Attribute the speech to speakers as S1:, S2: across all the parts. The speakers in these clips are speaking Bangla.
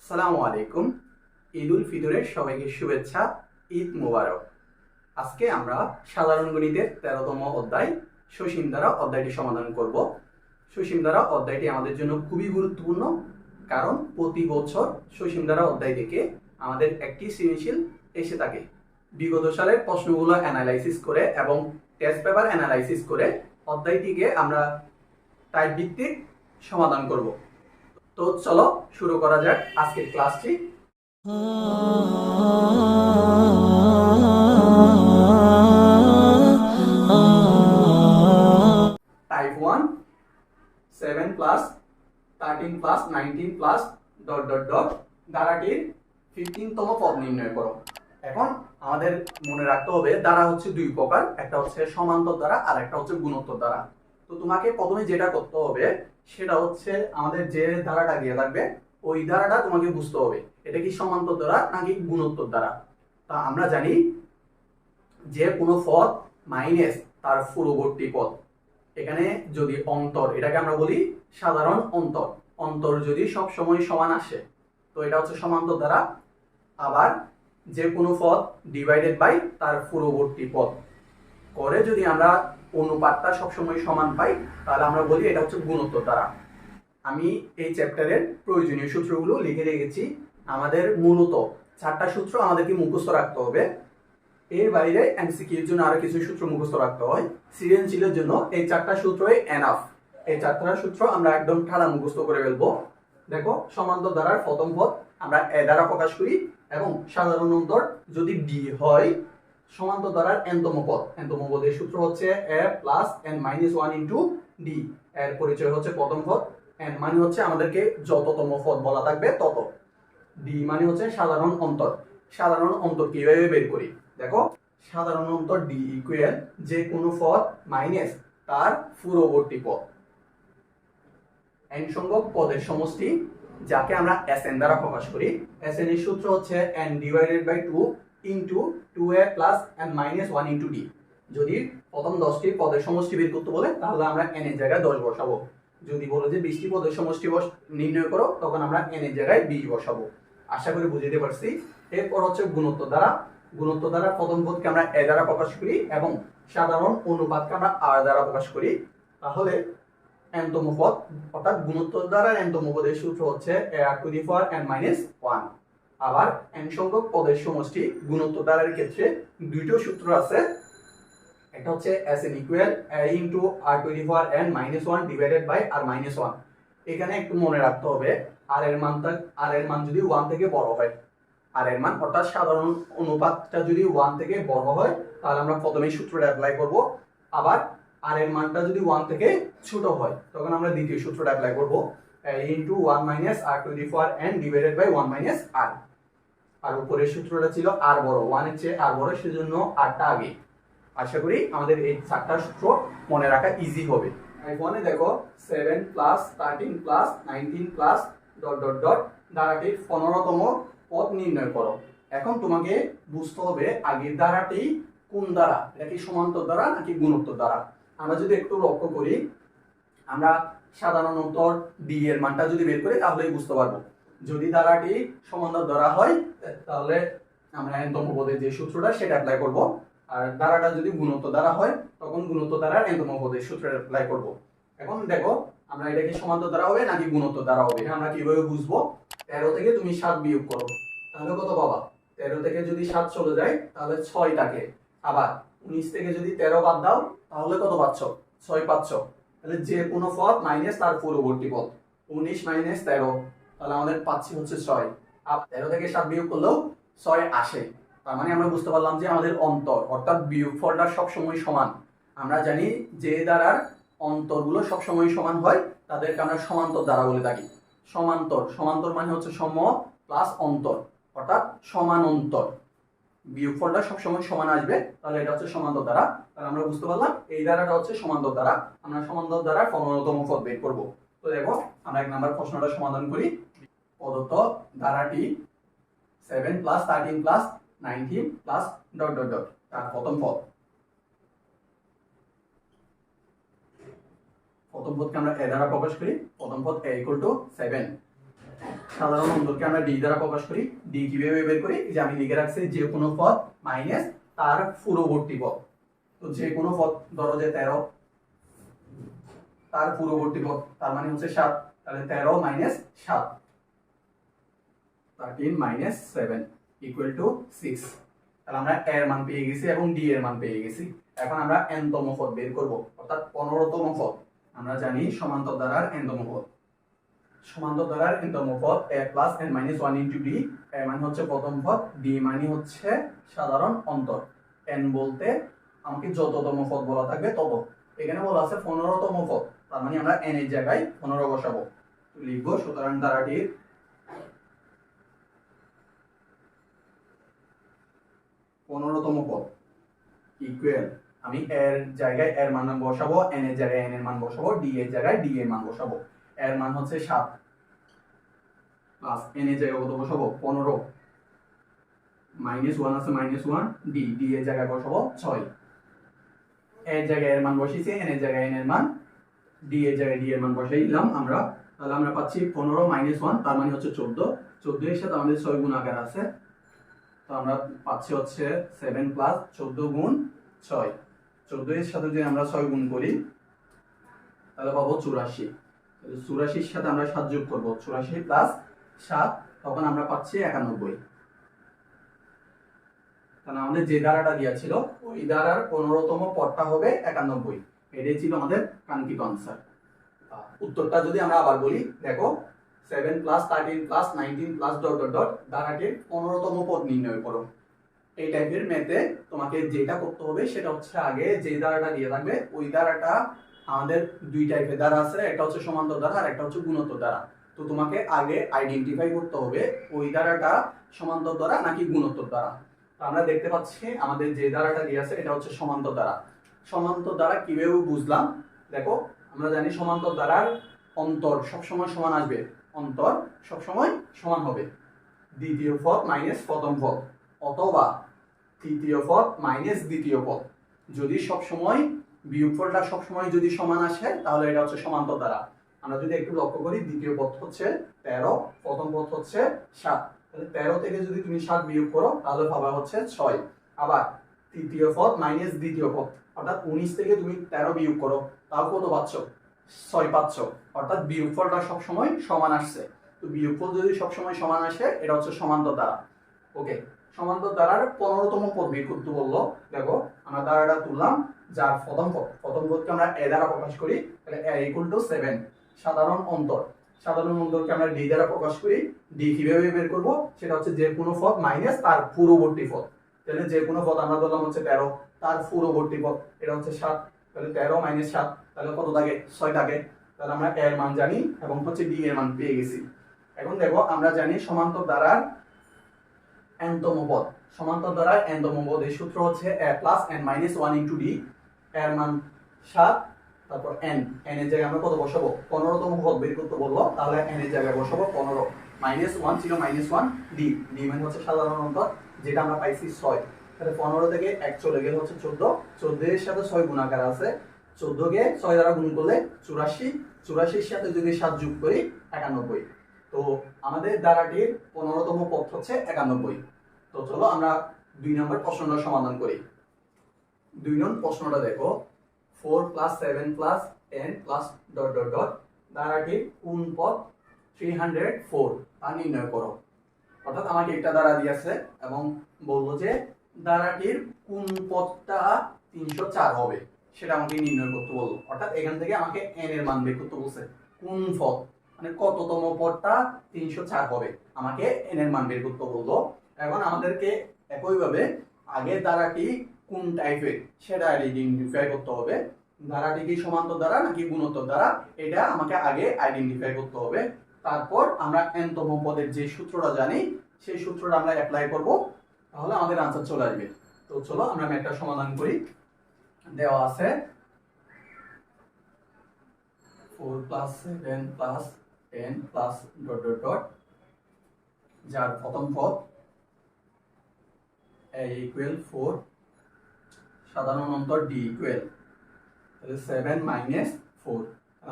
S1: আসসালামু আলাইকুম। ঈদ উল ফিতরের সবাইকে শুভেচ্ছা। ঈদ মুবারক। আজকে আমরা সাধারণ গণিতের 13তম অধ্যায় সসীম ধারা অধ্যায়টি সমাধান করব। সসীম ধারা অধ্যায়টি আমাদের জন্য খুবই গুরুত্বপূর্ণ, কারণ প্রতি বছর সসীম ধারা অধ্যায় থেকে আমাদের একটি সৃজনশীল এসে থাকে। বিগত সালের প্রশ্নগুলো অ্যানালাইসিস করে এবং টেস্ট পেপার অ্যানালাইসিস করে অধ্যায়টিকে আমরা টাইপ ভিত্তিক সমাধান করব। তো চলো শুরু করা যাক আজকের ক্লাসটি। Type 1 7 plus 13 plus 19 plus dot dot dot ধারাটির 15তম পদ নির্ণয় করো। এখন আমাদের মনে রাখতে হবে ধারা হচ্ছে দুই প্রকার, একটা হচ্ছে সমান্তর ধারা আর একটা হচ্ছে গুণোত্তর ধারা। তো তোমাকে প্রথমে যেটা করতে হবে সেটা হচ্ছে আমাদের যে ধারাটা দিয়ে থাকবে ওই ধারাটা তোমাকে বুঝতে হবে এটা কি সমান্তর ধারা নাকি গুণোত্তর ধারা। তা আমরা জানি যে কোনো পদ মাইনাস তার পূর্ববর্তী পদ, এখানে যদি অন্তর, এটাকে আমরা বলি সাধারণ অন্তর, অন্তর যদি সব সময় সমান আসে তো এটা হচ্ছে সমান্তর ধারা। আবার যে কোনো পদ ডিভাইডেড বাই তার পূর্ববর্তী পদ করে যদি আমরা অনুপাতটা সবসময় সমান পাই তাহলে আমরা বলি এটা হচ্ছে গুণোত্তর ধারা। আমি এই চ্যাপ্টারের প্রয়োজনীয় সূত্রগুলো লিখে রেখেছি। আমাদের মূলত 4টা সূত্র আমাদেরকে মুখস্থ রাখতে হবে। এর বাইরে এমসিকিউর জন্য আরো কিছু সূত্র মুখস্থ রাখতে হয়। সৃজনশীলের জন্য এই 4টা সূত্রই এনাফ। এই 4টা সূত্র আমরা একদম ঠাড়া মুখস্থ করে ফেলবো। দেখো, সমান্তর ধারার প্রথম পদ আমরা এ দ্বারা প্রকাশ করি এবং সাধারণ অন্তর যদি ডি হয় সমান্তর ধারার এনতম পদ, এনতম পদের সূত্র হচ্ছে a plus n minus 1 into d. এর পরিচয় হচ্ছে প্রথম পদ, এন মানে হচ্ছে আমাদেরকে যততম পদ বলা থাকবে তত, ডি মানে হচ্ছে সাধারণ অন্তর। সাধারণ অন্তর কিভাবে বের করি দেখো, সাধারণ অন্তর ডি ইকুয়াল যে কোনো পদ মাইনাস তার পূর্ববর্তী পদ, এন সংখ্যক পদের সমষ্টি যাকে আমরা এসএন দ্বারা প্রকাশ করি। এসএন এর সূত্র হচ্ছে n divided by 2 into 2a plus n minus 1 into D. যদি প্রথম 10টি পদের সমষ্টি বের করতে বলে তাহলে আমরা এন এর জায়গায় 10 বসাবো। যদি বলে যে 20টি পদের সমষ্টি নির্ণয় করো তখন আমরা এন এর জায়গায় 20 বসাবো। আশা করি বুঝতে পারছি। এরপর হচ্ছে গুণোত্তর ধারা। গুণোত্তর ধারা প্রথম পদকে আমরা এ দ্বারা প্রকাশ করি এবং সাধারণ অনুপাতকে আমরা আর দ্বারা প্রকাশ করি। তাহলে এনতম পদ অর্থাৎ গুণোত্তর দ্বারা এনতম পদের সূত্র হচ্ছে a r to the power n minus 1। আবার n সংখ্যক পদের সমষ্টি গুণোত্তর দ্বারার ক্ষেত্রে দুটো সূত্র আছে। একটা হচ্ছে sn equal a into r to the power n minus 1 divided by r minus 1। এখানে একটু মনে রাখতে হবে r এর মান যদি 1 থেকে বড় হয়, r এর মান অর্থাৎ সাধারণ অনুপাতটা যদি 1 থেকে বড় হয় তাহলে আমরা প্রথমেই সূত্রটা অ্যাপ্লাই করব। আবার আর এর মানটা যদি 1 থেকে ছোট হয় তখন আমরা দ্বিতীয় সূত্রটা অ্যাপ্লাই করব, a into 1 minus r to the power n divided by 1 minus r। আর উপরের সূত্রটা ছিল r বড়, 1 এর চেয়ে r বড়, সেজন্য r টা আগে। আশা করি আমাদের এই 4টা সূত্র মনে রাখা ইজি হবে। এখানে দেখো 7 plus 13 plus 19 plus dot dot dot ধারাটির 15তম পদ নির্ণয় করো। এখন তোমাকে বুঝতে হবে আগের ধারাটি কোন ধারা, এটা কি সমান্তর ধারা নাকি গুণোত্তর ধারা। আমরা যদি একটু লক্ষ্য করি, আমরা সাধারণত ডি এর মানটা যদি বের করি তাহলেই বুঝতে পারবো। যদি ধারাটি সমান্তর ধারা হয় তাহলে আমরা এনতম পদের যে সূত্রটা সেটা অ্যাপ্লাই করব। আর ধারাটা যদি গুণোত্তর ধারা হয় তখন গুণোত্তর ধারার এনতম পদের সূত্রটা অ্যাপ্লাই করব। এখন দেখো আমরা এটা কি সমান্তর ধারা হবে নাকি গুণোত্তর ধারা হবে, আমরা কিভাবে বুঝবো। 13 থেকে তুমি 7 বিয়োগ করো তাহলে কত পাবা। 13 থেকে যদি 7 চলে যায় তাহলে 6 থাকে। আবার 19 থেকে যদি 13 বাদ দাও তাহলে কত পাচ্ছ, 6 পাচ্ছ। তাহলে যে কোনো পদ মাইনাস তার পূর্ববর্তী পদ, 19 মাইনাস 13, তাহলে আমাদের পাচ্ছি হচ্ছে 6। আর 13 থেকে 7 বিয়োগ করলেও 6 আসে। তার মানে আমরা বুঝতে পারলাম যে আমাদের অন্তর অর্থাৎ বিয়োগফলটা সবসময় সমান। আমরা জানি যে দ্বারার অন্তরগুলো সবসময় সমান হয় তাদেরকে আমরা সমান্তর দ্বারা বলে থাকি। সমান্তর, সমান্তর মানে হচ্ছে সম প্লাস অন্তর অর্থাৎ সমান অন্তর। বিয়োগফলটা সবসময় সমান আসবে তাহলে এটা হচ্ছে সমান্তর ধারা। তাহলে আমরা বুঝতে পারলাম এই ধারাটা হচ্ছে সমান্তর ধারা। আমরা সমান্তর ধারার 15তম পদ বের করব। তো দেখো আমরা 1 নম্বর প্রশ্নটা সমাধান করি। প্রদত্ত ধারাটি 7 plus 13 plus 19 plus dot dot dot তার প্রথম পদকে আমরা এ দ্বারা প্রকাশ করি। প্রথম পদ a equal to 7, সাধারণ অন্তরকে আমরা ডি দ্বারা প্রকাশ করি। ডি কিভাবে বের করি? যে আমি লিখে রাখছি যে কোনো পদ মাইনাস তার পূর্ববর্তী পদ। তো যে কোনো পদ ধরো যে 13, তার পূর্ববর্তী পদ তার মানে হচ্ছে 7, তাহলে 13 মাইনাস 7, 13 মাইনাস 7 ইকুয়াল টু 6। তাহলে আমরা এর মান পেয়ে গেছি এবং ডি এর মান পেয়ে গেছি। এখন আমরা n তম পদ বের করব, অর্থাৎ 15 তম পদ। আমরা জানি সমান্তর ধারার n তম পদ। সমান্তর ধারার n তম পদ a plus n minus 1 into d। a মানে হচ্ছে প্রথম পদ, d মানে হচ্ছে সাধারণ অন্তর। n বলতে আমাকে যততম পদ বলা থাকবে তত। এখানে বলা আছে 15 তম পদ, তার মানে আমরা n এর জায়গায় 15 বসাবো। তো লিখবো সুতরাং ধারাটির 15 তম পদ ইকুয়াল, আমি এর জায়গায় এর মান বসাবো, n এর জায়গায় n এর মান বসাবো, d এর জায়গায় d এর মান বসাবো। এর মান হচ্ছে 7 প্লাস n এর জায়গায় কত বসাবো? 15 মাইনাস 1 আছে মাইনাস 1, d এর জায়গায় বসাবো 6। এর জায়গায় এর মান বসিয়েছি, n এর জায়গায় n এর মান, d এর জায়গায় d এর মান বসাই দিলাম আমরা। তাহলে আমরা পাচ্ছি 15 মাইনাস 1 তার মানে হচ্ছে 14। 14 এর সাথে আমাদের 6 গুণ আকার আছে, তো আমরা পাচ্ছি হচ্ছে 7 প্লাস 14 গুণ 6। 14 এর সাথে যদি আমরা 6 গুণ করি তাহলে পাবো 84। 84 এর সাথে আমরা 7 যোগ করব, 84 প্লাস 7, তখন আমরা পাচ্ছি 91। তাহলে আমাদের যে ধারাটা দেওয়া ছিল ওই ধারার 15 তম পদটা হবে 91। এটাই ছিল আমাদের কাঙ্ক্ষিত আনসার। উত্তরটা যদি আমরা আবার বলি, দেখো 7 plus 13 plus 19 plus dot dot dot ধারাটির 15 তম পদ নির্ণয় করো। এই টাইপের ম্যাথে তোমাকে যেটা করতে হবে সেটা হচ্ছে আগে যে ধারাটা দিয়ে থাকবে ওই ধারাটা, আমাদের দুই টাইপের ধারা আছে, একটা হচ্ছে সমান্তর ধারা আর একটা হচ্ছে গুণোত্তর ধারা। তো তোমাকে আগে আইডেন্টিফাই করতে হবে ওই ধারাটা সমান্তর ধারা নাকি গুণোত্তর ধারা। আমরা দেখতে পাচ্ছি আমাদের যে ধারাটা দিয়ে আছে এটা হচ্ছে সমান্তর ধারা। সমান্তর ধারা কিভাবে বুঝলাম? দেখো আমরা জানি সমান্তর ধারার অন্তর সবসময় সমান আসবে, অন্তর সবসময় সমান হবে। দ্বিতীয় পদ মাইনাস প্রথম পদ অথবা তৃতীয় পদ মাইনাস দ্বিতীয় পদ। যদি সবসময় বিয়োগফলটা সবসময় যদি সমান আসে তাহলে এটা হচ্ছে সমান্তর ধারা। আমরা যদি একটু লক্ষ্য করি, দ্বিতীয় পদ হচ্ছে 13, প্রথম পদ হচ্ছে 7। তাহলে 13 থেকে যদি তুমি 7 বিয়োগ করো তাহলে পাবা হচ্ছে 6। আবার তৃতীয় পদ মাইনাস দ্বিতীয় পদ, অর্থাৎ 19 থেকে তুমি 13 বিয়োগ করো তাও কত পাচ্ছ? 6 পাচ্ছ। অর্থাৎ বিয়োগফলটা সবসময় সমান আসছে। তো বিয়োগফল যদি সবসময় সমান আসে এটা হচ্ছে সমান্তর ধারা। ওকে, সমান্তর ধারার 15 তম পদ বের করতে বললো। দেখো আমরা ধারাটা তুললাম, যার প্রথম পদকে আমরা a দ্বারা প্রকাশ করি, তাহলে a ইকুয়াল টু 7। সাধারণ অন্তর, সাধারণ অন্তরকে আমরা d দ্বারা প্রকাশ করি। d কিভাবে বের করব? সেটা হচ্ছে যে কোনো পদ মাইনাস তার পূর্ববর্তী পদ। তাহলে যে কোনো পদ আমরা ধরলাম হচ্ছে 13, তার পূর্ববর্তী পদ এটা হচ্ছে 7। তাহলে 13 মাইনাস 7 তাহলে কত থাকে? 6 থাকে। তাহলে আমরা a এর মান জানি এবং হচ্ছে d এর মান পেয়ে গেছি। এখন দেখো আমরা জানি সমান্তর ধারার n তম পদ, সমান্তর ধারার n তম পদের সূত্র হচ্ছে a plus n minus 1 into d। এর মান 7, তারপর n এর জায়গায় আমরা কত বসাবো? 15 তম পদ বের করতে বললো, তাহলে n এর জায়গায় বসাবো 15 মাইনাস 1 ছিল মাইনাস 1, d মানে হচ্ছে সাধারণ অন্তর যেটা আমরা পাইছি 6। তাহলে 15 থেকে 1 চলে গেলে হচ্ছে 14, 14 এর সাথে 6 গুণাকার আছে, 14 কে 6 দ্বারা গুণ করলে 84, 84 এর সাথে যদি 7 যোগ করি 91। তো আমাদের ধারাটির 15 তম পদ হচ্ছে 91। তো চলো আমরা 2 নম্বর প্রশ্নটা সমাধান করি। 2 নম্বর প্রশ্নটা দেখো, 4 plus 7 plus 10 plus dot dot dot ধারাটির কোন পদ 304 তা নির্ণয় করো। অর্থাৎ আমাকে একটা ধারা দিয়েছে এবং বললো যে ধারাটির কোন পদটা 304 হবে সেটা আমাকে নির্ণয় করতে বললো। অর্থাৎ এখান থেকে আমাকে n এর মান বের করতে বলছে। কোন পদ মানে কততম পদটা 304 হবে, আমাকে n এর মান বের করতে বললো। এখন আমাদেরকে একইভাবে আগে ধারাটি কোন টাইপের সেটা আইডেন্টিফাই করতে হবে। ধারাটি কি সমান্তর ধারা নাকি গুণোত্তর ধারা এটা আমাকে আগে আইডেন্টিফাই করতে হবে। তারপর আমরা n তম পদের যে সূত্রটা জানি সেই সূত্রটা আমরা অ্যাপ্লাই করব, তাহলে আমাদের আনসার চলে আসবে। তো চলো আমরা ম্যাথটা সমাধান করি। দেওয়া আছে 4 plus 7 plus 10 plus dot dot dot, যার প্রথম পদ a ইকুয়াল 4, সাধারণ অন্তর d ইকুয়াল, তাহলে 7 মাইনাস 4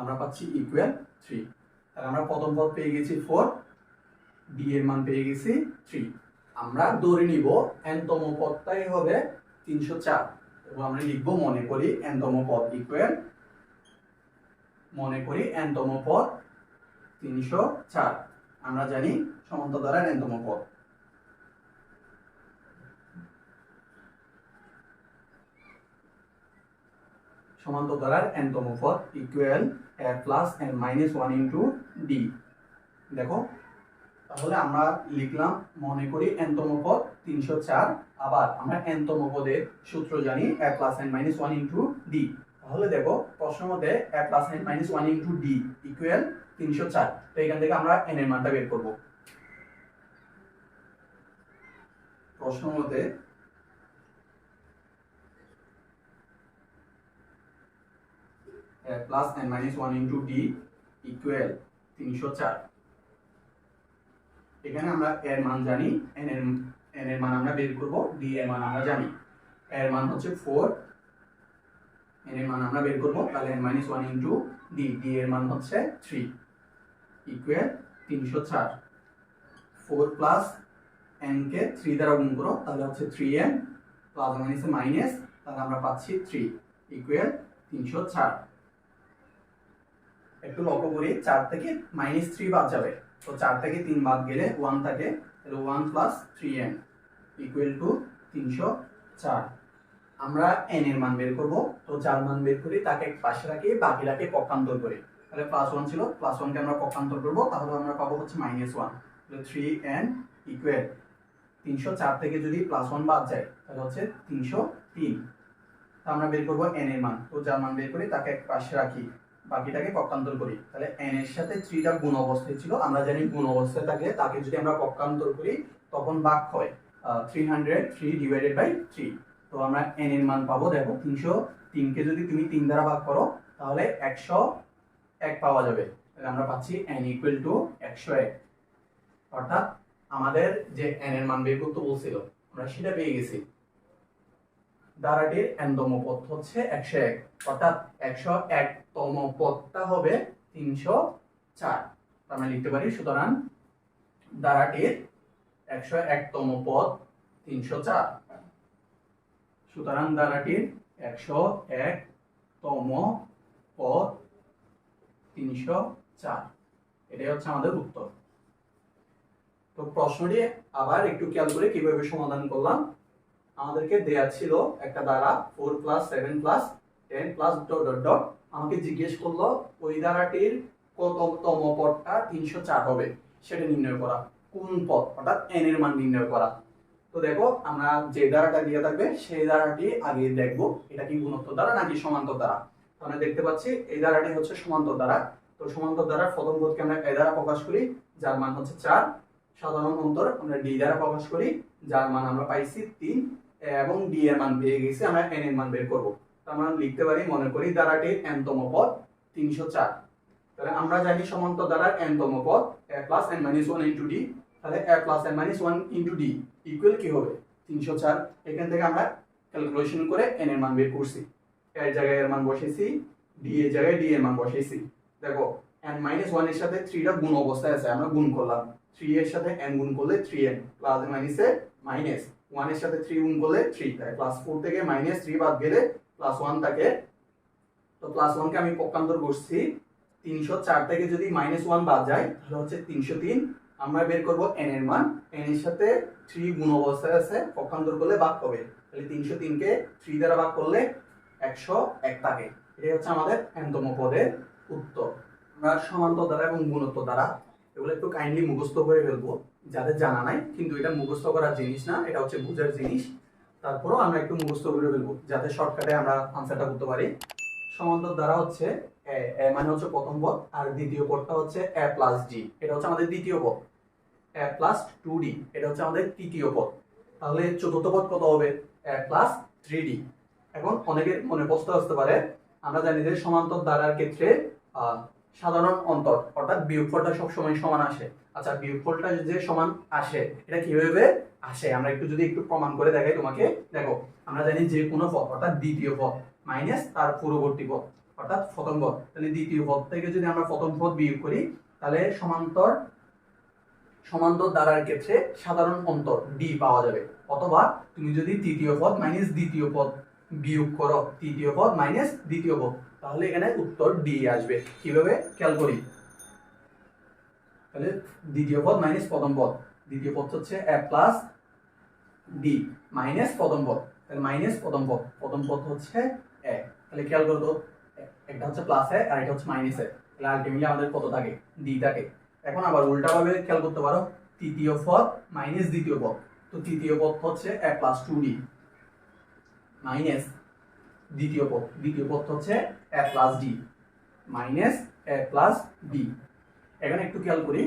S1: আমরা পাচ্ছি ইকুয়াল 3। তাহলে আমরা প্রথম পদ পেয়ে গেছি 4, ডি এর মান পেয়ে গেছি 3। আমরা ধরে নিব n তম পদটাই হবে 304 এবং আমরা লিখব মনে করি n তম পদ ইকুয়াল, মনে করি n তম পদ 304। আমরা জানি সমান্তর দ্বারা n তম পদ। সমান্তর দ্বারার n তম পদ equal a plus n minus 1 into D. দেখো তাহলে আমরা লিখলাম মনে করি n তম পদ 304। আবার আমরা n তম পদের সূত্র জানি a plus n minus 1 into D. তাহলে দেখো প্রশ্ন মতে a plus n minus 1 into D equal 304। তো এখান থেকে আমরা n এর মানটা বের করব। প্রশ্ন মতে a plus n minus 1 into d equal 304। এখানে আমরা এর মান জানি, n এর মান আমরা বের করব, d এর মান আমরা জানি। এর মান হচ্ছে 4, n এর মান আমরা বের করব, তাহলে n minus 1 into d, d এর মান হচ্ছে 3 equal 304। 4 plus n কে 3 দ্বারা গুণ করো তাহলে হচ্ছে 3n প্লাস মাইনাসে মাইনাস, তাহলে আমরা পাচ্ছি 3 equal 304। একটু লক্ষ্য করি 4 থেকে -3 বাদ যাবে, তো 4 থেকে 3 বাদ গেলে 1 থাকে, তাহলে 1 প্লাস 3n ইকুয়াল টু 304। আমরা n এর মান বের করব, তো যার মান বের করি তাকে এক পাশে রাখি, বাকিটাকে পক্ষান্তর করি। তাহলে +1 ছিল, +1 কে আমরা পক্ষান্তর করব, তাহলে আমরা পাবো হচ্ছে -1, তাহলে 3n ইকুয়াল 304 থেকে যদি +1 বাদ যায় তাহলে হচ্ছে 303। তো আমরা বের করব n এর মান, তো যার মান বের করি তাকে এক পাশে রাখি, বাকিটাকে পক্ষান্তর করি। তাহলে n এর সাথে 3 টা গুণ অবস্থায় ছিল, আমরা জানি গুণ অবস্থায় থাকে তাকে যদি আমরা পক্ষান্তর করি তখন ভাগ হয় 303 ডিভাইডেড বাই 3। তো আমরা n এর মান পাবো, দেখো 303 কে যদি তুমি 3 দ্বারা ভাগ করো তাহলে 101 পাওয়া যাবে। তাহলে আমরা পাচ্ছি n ইকুয়াল টু 101। অর্থাৎ আমাদের যে n এর মান বের করতে বলছিল আমরা সেটা পেয়ে গেছি। ধারাটির n তম পদ হচ্ছে 101, অর্থাৎ 101 তম পদটা হবে 304। আমরা লিখতে পারি সুতরাং ধারাটির 101 তম পদ 304। সুতরাং ধারাটির 101 তম পদ 304, এটাই হচ্ছে আমাদের উত্তর। তো প্রশ্নটি আবার একটু খেয়াল করে কিভাবে সমাধান করলাম। আমাদেরকে দেয়া ছিল একটা দ্বারা 4 plus 7 plus 10 plus dot dot dot, আমাকে জিজ্ঞেস করলো ওই দ্বারাটির কততম পদটা 304 হবে সেটা নির্ণয় করা, কোন পদ অর্থাৎ n এর মান নির্ণয় করা। তো দেখো আমরা যে দ্বারাটা দিয়ে থাকবে সেই দ্বারাটি আগে দেখবো এটা কি গুণোত্তর দ্বারা নাকি সমান্তর দ্বারা। তো আমরা দেখতে পাচ্ছি এই দ্বারাটি হচ্ছে সমান্তর দ্বারা। তো সমান্তর দ্বারার প্রথম পদকে আমরা এ দ্বারা প্রকাশ করি যার মান হচ্ছে 4, সাধারণ অন্তর আমরা d দ্বারা প্রকাশ করি যার মান আমরা পাইছি 3, এবং d এর মান পেয়ে গেছি, আমরা n এর মান বের করব। তো আমরা লিখতে পারি মনে করি দ্বারাটির n তম পদ 304। তাহলে আমরা জানি সমান্তর দ্বারার n তম পদ a plus n minus 1 into d, তাহলে a plus n minus 1 into d equal কি হবে 304। এখান থেকে আমরা ক্যালকুলেশন করে n এর মান বের করছি, এর জায়গায় এর মান বসাইছি, d এর জায়গায় d এর মান বসাইছি। দেখো n মাইনাস 1 এর সাথে 3 টা গুণ অবস্থায় আছে, আমরা গুণ করলাম, 3 এর সাথে n গুণ করলে 3n প্লাস মাইনাসে মাইনাস, 1 এর সাথে 3 গুণ করলে 3, তাই +4 থেকে -3 বাদ গেলে +1 থাকে। তো +1 কে আমি পক্ষান্তর করছি, 304 থেকে যদি -1 বাদ যায় তাহলে হচ্ছে 303। আমরা বের করব n এর মান, n এর সাথে 3 গুণ অবস্থায় আছে, পক্ষান্তর করলে ভাগ হবে, তাহলে 303 কে 3 দ্বারা ভাগ করলে 101 থাকে। এটাই হচ্ছে আমাদের n তম পদের উত্তর। আমরা সমান্তর দ্বারা এবং গুণোত্তর দ্বারা এগুলো একটু কাইন্ডলি মুখস্থ করে ফেলবো, যাদের জানা নাই, কিন্তু এটা মুখস্থ করার জিনিস না, এটা হচ্ছে বোঝার জিনিস। তারপরেও আমরা একটু মুখস্থ করে ফেলবো যাতে শর্টকাটে আমরা আনসারটা করতে পারি। সমান্তর দ্বারা হচ্ছে a মানে হচ্ছে প্রথম পদ, আর দ্বিতীয় পদটা হচ্ছে a প্লাস d, এটা হচ্ছে আমাদের দ্বিতীয় পদ। a প্লাস 2d এটা হচ্ছে আমাদের তৃতীয় পদ। তাহলে চতুর্থ পদ কত হবে a প্লাস 3d। এখন অনেকের মনে প্রশ্ন আসতে পারে, আমরা জানি যে সমান্তর দ্বারার ক্ষেত্রে সাধারণ অন্তর অর্থাৎ বিয়োগফলটা সবসময় সমান আসে। আচ্ছা বিয়োগফলটা যে সমান আসে এটা কিভাবে আসে আমরা একটু প্রমাণ করে দেখাই তোমাকে। দেখো আমরা জানি যে কোনো পদ অর্থাৎ দ্বিতীয় পদ মাইনাস তার পূর্ববর্তী পদ অর্থাৎ প্রথম পদ, তাহলে দ্বিতীয় পদ থেকে যদি আমরা প্রথম পদ বিয়োগ করি তাহলে সমান্তর দ্বারার ক্ষেত্রে সাধারণ অন্তর ডি পাওয়া যাবে, অথবা তুমি যদি তৃতীয় পদ মাইনাস দ্বিতীয় পদ বিয়োগ করো, তৃতীয় পদ মাইনাস দ্বিতীয় পদ, তাহলে এখানে উত্তর ডি আসবে। কিভাবে খেয়াল করি, তাহলে দ্বিতীয় পদ মাইনাস প্রথম পদ, দ্বিতীয় পদ হচ্ছে এ প্লাস ডি মাইনাস প্রথম পদ, তাহলে মাইনাস প্রথম পদ হচ্ছে এ, তাহলে খেয়াল করো তো একটা হচ্ছে প্লাস এ আর এটা হচ্ছে মাইনাস এ, তাহলে আলটিমেটলি আমাদের কত থাকে, ডি থাকে। এখন আবার উল্টাভাবে খেয়াল করতে পারো, তৃতীয় পদ মাইনাস দ্বিতীয় পদ, তো তৃতীয় পদ হচ্ছে এ প্লাস 2d মাইনাস দ্বিতীয় পদ হচ্ছে a plus D minus A plus D. এখানে একটু খেয়াল করি,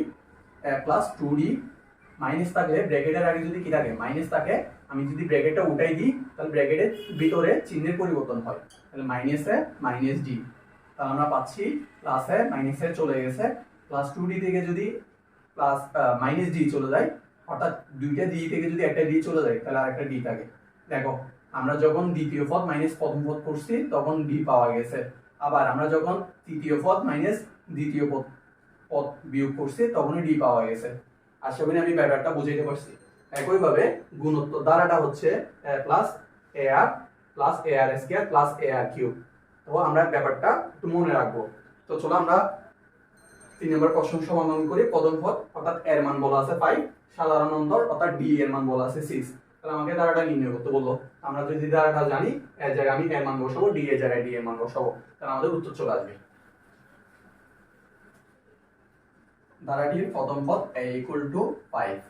S1: এ প্লাস 2d মাইনাস থাকলে ব্র্যাকেটের আগে যদি কি থাকে, মাইনাস থাকে, আমি যদি ব্র্যাকেটটা উঠাই দিই তাহলে ব্র্যাকেটের ভিতরে চিহ্নের পরিবর্তন হয়, তাহলে মাইনাস এ মাইনাস ডি, তাহলে আমরা পাচ্ছি প্লাস এ মাইনাস এ চলে গেছে, প্লাস 2d থেকে যদি প্লাস মাইনাস ডি চলে যায়, অর্থাৎ দুইটা ডি থেকে যদি একটা ডি চলে যায় তাহলে আরেকটা ডি থাকে। দেখো আমরা যখন দ্বিতীয় পদ মাইনাস প্রথম পদ করছি তখন ডি পাওয়া গেছে, আবার আমরা যখন তৃতীয় পদ মাইনাস দ্বিতীয় পদ বিয়োগ করছি তখনই ডি পাওয়া গেছে। আশা করি আমি ব্যাপারটা বুঝাইতে পারছি। একইভাবে গুণোত্তর দ্বারাটা হচ্ছে a plus A R plus A R square plus A R cube, তো আমরা ব্যাপারটা একটু মনে রাখবো। তো চলো আমরা 3 নম্বর প্রশ্ন সমাধান করি। প্রথম পদ অর্থাৎ এর মান বলা আছে 5, সাধারণ অন্তর অর্থাৎ ডি এর মান বলা আছে 6, তাহলে আমাকে দ্বারাটা নির্ণয় করতে বললো। আমরা যদি দ্বারাটা জানি, এর জায়গায় আমি এর মান বসাবো, ডি এর জায়গায় ডি এর মান বসাবো, তাহলে আমাদের উত্তর চলে আসবে। দ্বারাটির প্রথম পদ a equal to 5,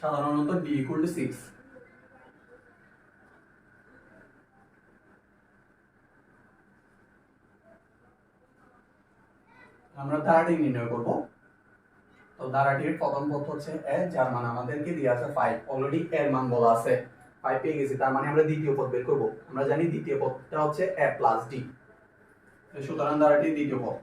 S1: সাধারণ অন্তর d equal to 6, আমরা দ্বারাটি নির্ণয় করব। তো দ্বারাটির প্রথম পদ হচ্ছে a, যার মান আমাদেরকে দেয়া আছে 5, অলরেডি এর মান বলা আছে 5 পেয়ে গেছি, তার মানে আমরা দ্বিতীয় পদ বের করব। আমরা জানি দ্বিতীয় পদটা হচ্ছে a প্লাস d, সুতরাং দ্বারাটির দ্বিতীয় পদ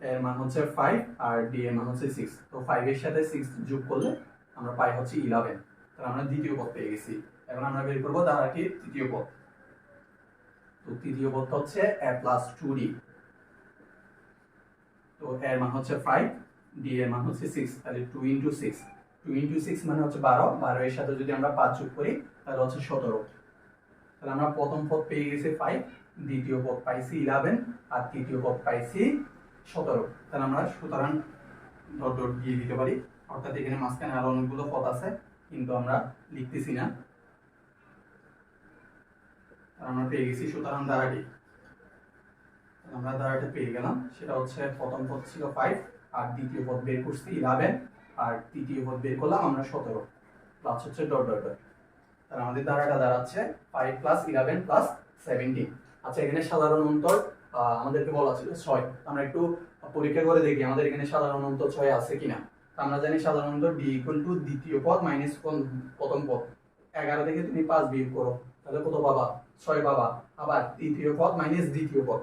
S1: এর মান হচ্ছে 5 আর d এর মান হচ্ছে 6, তো 5 এর সাথে 6 যোগ করলে আমরা পাই হচ্ছে 11, তাহলে আমরা দ্বিতীয় পদ পেয়ে গেছি। এখন আমরা বের করব দ্বারাটির তৃতীয় পদ। তো তৃতীয় পদটা হচ্ছে a প্লাস 2d, তো এর মান হচ্ছে 5, d এর মান হচ্ছে 6, তাহলে 2 into 6, 2 into 6 মানে হচ্ছে 12, 12 এর সাথে যদি আমরা 5 যোগ করি তাহলে হচ্ছে 17, তাহলে আমরা প্রথম পদ পেয়ে গেছি 5, দ্বিতীয় পদ পাইছি 11 আর তৃতীয় পদ পাইছি 17, তাহলে আমরা সুতরাং ডট ডট দিয়ে দিতে পারি, অর্থাৎ এখানে মাঝখানে আরো অনেকগুলো পদ আছে কিন্তু আমরা লিখতেছি না, আমরা পেয়ে গেছি সুতরাং দ্বারাটি। আমরা দ্বারাটি পেয়ে গেলাম, সেটা হচ্ছে প্রথম পদ ছিল 5 আর দ্বিতীয় পদ বের করছি 11 আর তৃতীয় পদ বের করলাম আমরা 17, প্লাস হচ্ছে ডট ডট ডট, তাহলে আমাদের দ্বারাটা দাঁড়াচ্ছে 5 প্লাস 11 প্লাস 17। আচ্ছা, এখানে সাধারণ অন্তর আমাদেরকে বলা ছিল 6, আমরা একটু পরীক্ষা করে দেখি আমাদের এখানে সাধারণ অন্তর 6 আছে কিনা। আমরা জানি সাধারণ অন্তর d ইকুয়াল টু দ্বিতীয় পদ মাইনাস প্রথম পদ, 11 থেকে তুমি 5 বিয়োগ করো তাহলে কত পাবা, 6 পাবা, আবার তৃতীয় পদ মাইনাস দ্বিতীয় পদ,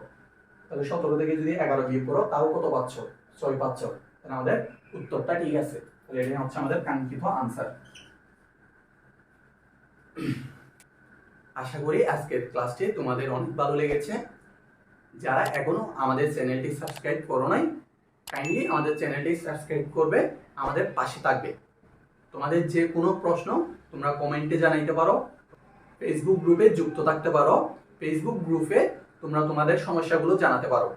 S1: তাহলে 17 থেকে যদি 11 বিয়োগ করো তাও কত পাচ্ছ, 6 পাচ্ছ, তাহলে আমাদের উত্তরটা ঠিক আছে, তাহলে এটা হচ্ছে আমাদের কাঙ্ক্ষিত আনসার। আশা করি আজকের ক্লাসটি তোমাদের অনেক ভালো লেগেছে। যারা এখনো আমাদের চ্যানেলটি সাবস্ক্রাইব করো নাই, কাইন্ডলি আমাদের চ্যানেলটি সাবস্ক্রাইব করবে, আমাদের পাশে থাকবে। তোমাদের যে কোনো প্রশ্ন তোমরা কমেন্টে জানাইতে পারো, ফেসবুক গ্রুপে যুক্ত থাকতে পারো, ফেসবুক গ্রুপে তোমরা তোমাদের সমস্যাগুলো জানাতে পারো।